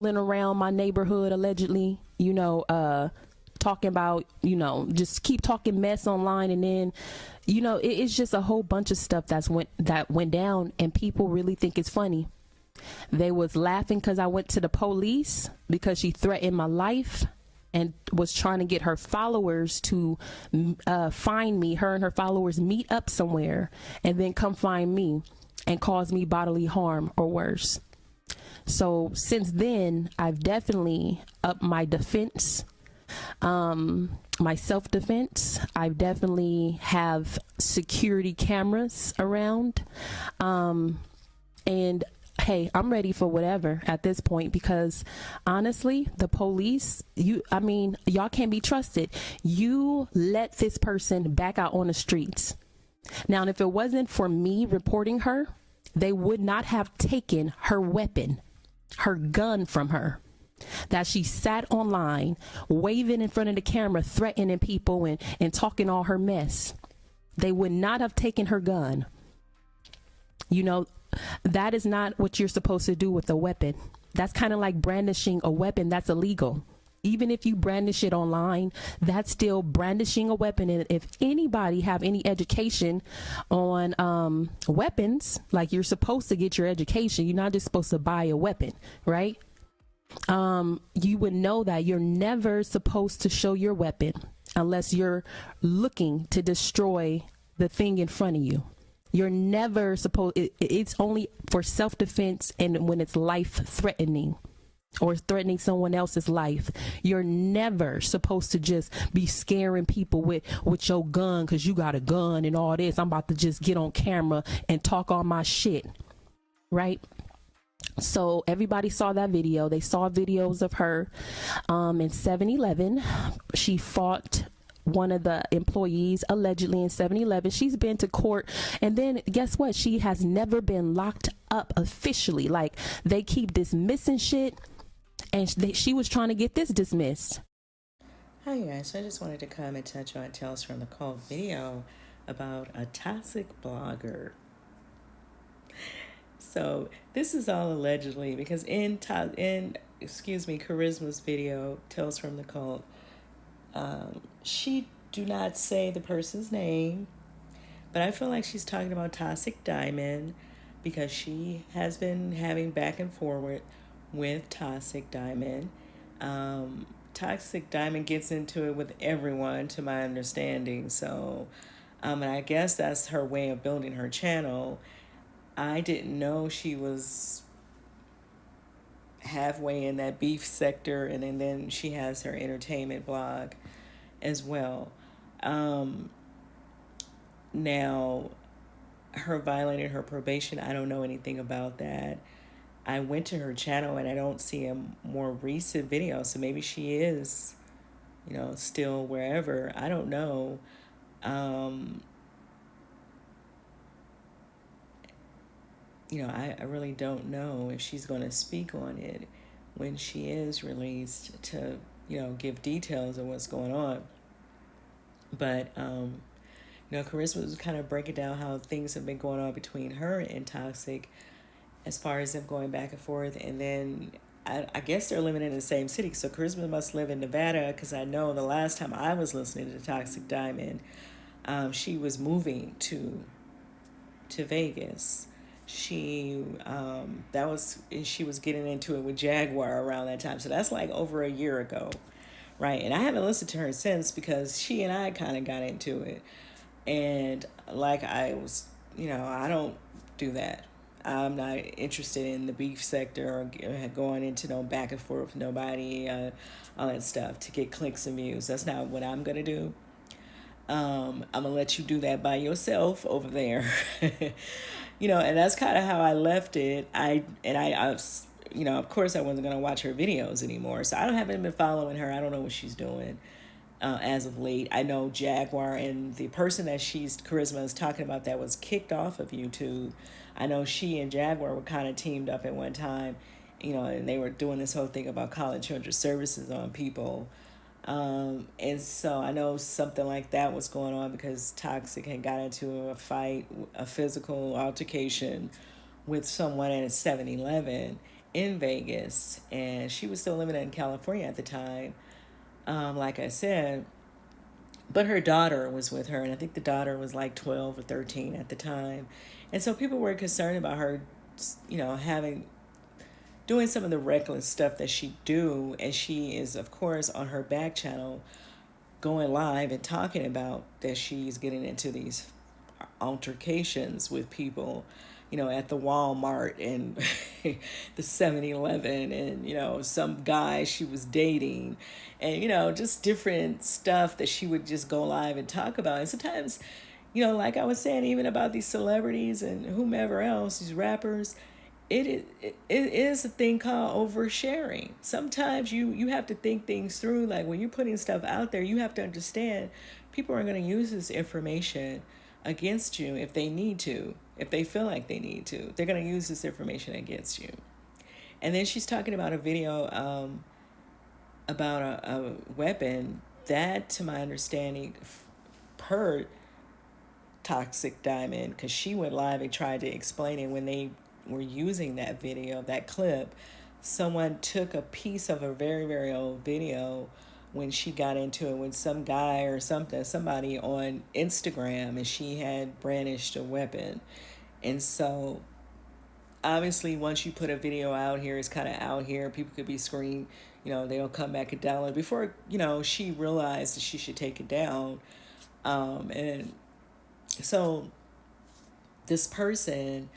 around my neighborhood allegedly, talking about, just keep talking mess online. And then, it's just a whole bunch of stuff that went down, and people really think it's funny. They was laughing because I went to the police because she threatened my life and was trying to get her followers to find me. Her and her followers meet up somewhere and then come find me and cause me bodily harm or worse. So since then, I've definitely upped my defense, my self-defense. I definitely have security cameras around. And hey, I'm ready for whatever at this point, because honestly, the police, y'all can't be trusted. You let this person back out on the streets. Now, if it wasn't for me reporting her, they would not have taken her weapon, her gun from her, that she sat online waving in front of the camera, threatening people and talking all her mess. They would not have taken her gun. That is not what you're supposed to do with a weapon. That's kind of like brandishing a weapon. That's illegal. Even if you brandish it online, that's still brandishing a weapon. And if anybody have any education on weapons, like, you're supposed to get your education. You're not just supposed to buy a weapon, right? You would know that you're never supposed to show your weapon unless you're looking to destroy the thing in front of you. You're never supposed, it's only for self-defense and when it's life threatening or threatening someone else's life. You're never supposed to just be scaring people with your gun because you got a gun and all this. I'm about to just get on camera and talk all my shit, right? So everybody saw that video. They saw videos of her in 7-Eleven. She fought one of the employees allegedly in 7-Eleven. She's been to court, and then guess what? She has never been locked up officially. Like, they keep dismissing shit, and she was trying to get this dismissed. Hi guys, I just wanted to come and touch on Tales from the Cult video about a toxic blogger. So this is all allegedly, because in Charisma's video, Tales from the Cult, she do not say the person's name, but I feel like she's talking about Toxic Diamond because she has been having back and forward with Toxic Diamond. Toxic Diamond gets into it with everyone, to my understanding. So, and I guess that's her way of building her channel. I didn't know she was halfway in that beef sector, and then she has her entertainment blog as well. Now, her violating her probation, I don't know anything about that. I went to her channel and I don't see a more recent video, so maybe she is, still wherever. I don't know. I really don't know if she's going to speak on it when she is released to, give details of what's going on. But, Charisma was kind of breaking down how things have been going on between her and Toxic as far as them going back and forth. And then I guess they're living in the same city. So Charisma must live in Nevada, because I know the last time I was listening to Toxic Diamond, she was moving to Vegas. She was getting into it with Jaguar around that time. So that's like over a year ago, right? And I haven't listened to her since, because she and I kind of got into it. And like I was, I don't do that. I'm not interested in the beef sector or going into no back and forth with nobody, all that stuff to get clicks and views. That's not what I'm going to do. I'm going to let you do that by yourself over there. And that's kind of how I left it. I was, of course I wasn't going to watch her videos anymore. So I haven't been following her. I don't know what she's doing as of late. I know Jaguar and the person that Charisma is talking about that was kicked off of YouTube. I know she and Jaguar were kind of teamed up at one time, and they were doing this whole thing about calling children's services on people. And so I know something like that was going on because Toxic had got into a fight, a physical altercation with someone at a 7-Eleven. in Vegas, and she was still living in California at the time, like I said. But her daughter was with her, and I think the daughter was like 12 or 13 at the time. And so people were concerned about her, having doing some of the reckless stuff that she do, and she is of course on her back channel going live and talking about that she's getting into these altercations with people, at the Walmart and the 7-Eleven, and, some guy she was dating, and, just different stuff that she would just go live and talk about. And sometimes, like I was saying, even about these celebrities and whomever else, these rappers, it is a thing called oversharing. Sometimes you have to think things through. Like when you're putting stuff out there, you have to understand people are going to use this information against you if they need to, if they feel like they need to. They're going to use this information against you. And then she's talking about a video about a weapon that, to my understanding, per Toxic Diamond, because she went live and tried to explain it when they were using that video, that clip. Someone took a piece of a very, very old video when she got into it with some guy or somebody on Instagram, and she had brandished a weapon. And so obviously once you put a video out here, it's kind of out here, people could be screaming, they'll come back and download before, she realized that she should take it down. And so this person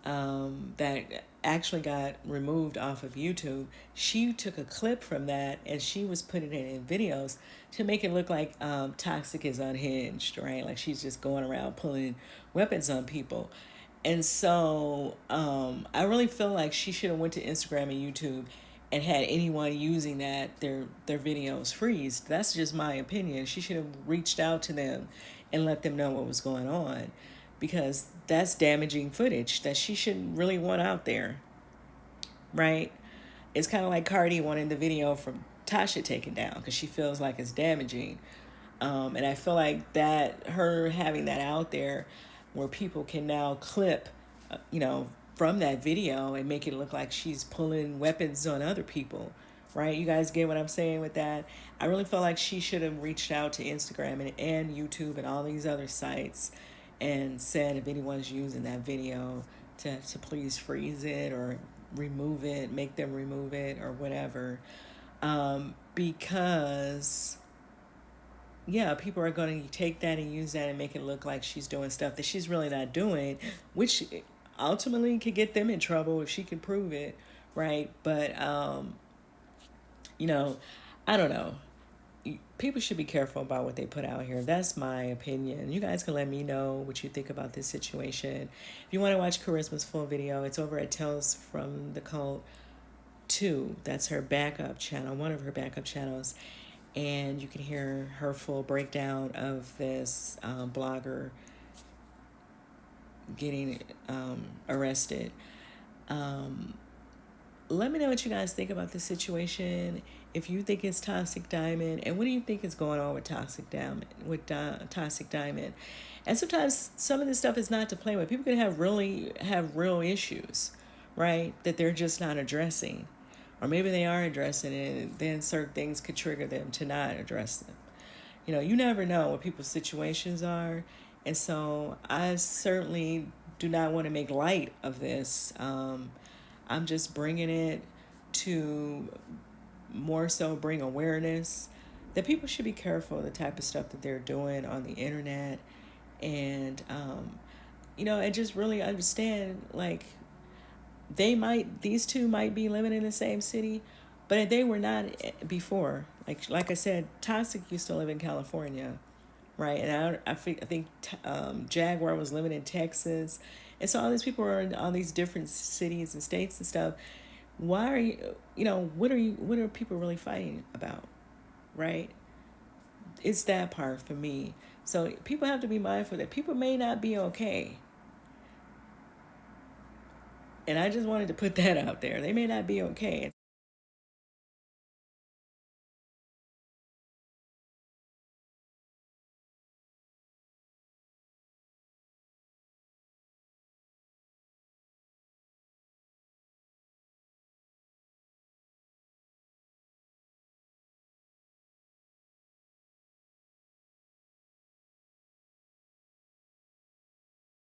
that actually got removed off of YouTube, she took a clip from that and she was putting it in videos to make it look like Toxic is unhinged, right? Like she's just going around pulling weapons on people. And so I really feel like she should have went to Instagram and YouTube and had anyone using that, their videos freeze. That's just my opinion. She should have reached out to them and let them know what was going on, because that's damaging footage that she shouldn't really want out there, right? It's kind of like Cardi wanting the video from Tasha taken down because she feels like it's damaging. And I feel like that, her having that out there where people can now clip, from that video and make it look like she's pulling weapons on other people, right? You guys get what I'm saying with that? I really feel like she should have reached out to Instagram and YouTube and all these other sites and said if anyone's using that video to please freeze it or remove it, make them remove it or whatever. Because, yeah, people are going to take that and use that and make it look like she's doing stuff that she's really not doing, which ultimately could get them in trouble if she can prove it, right? But, I don't know. People should be careful about what they put out here. That's my opinion. You guys can let me know what you think about this situation. If you want to watch Charisma's full video, it's over at Tales from the Cult 2. That's her backup channel, one of her backup channels. And you can hear her full breakdown of this blogger getting arrested. Let me know what you guys think about this situation. If you think it's Toxic Diamond, and what do you think is going on with Toxic Diamond? And sometimes some of this stuff is not to play with. People can have real issues, right? That they're just not addressing, or maybe they are addressing it, and then certain things could trigger them to not address them. You never know what people's situations are, and so I certainly do not want to make light of this. I'm just bringing it to more so bring awareness that people should be careful of the type of stuff that they're doing on the internet, and and just really understand, like, these two might be living in the same city, but they were not before. Like I said, Toxic used to live in California, right? And I think Jaguar was living in Texas, and so all these people are in all these different cities and states and stuff. Why are what are people really fighting about, right? It's that part for me. So people have to be mindful that people may not be okay. And I just wanted to put that out there. They may not be okay.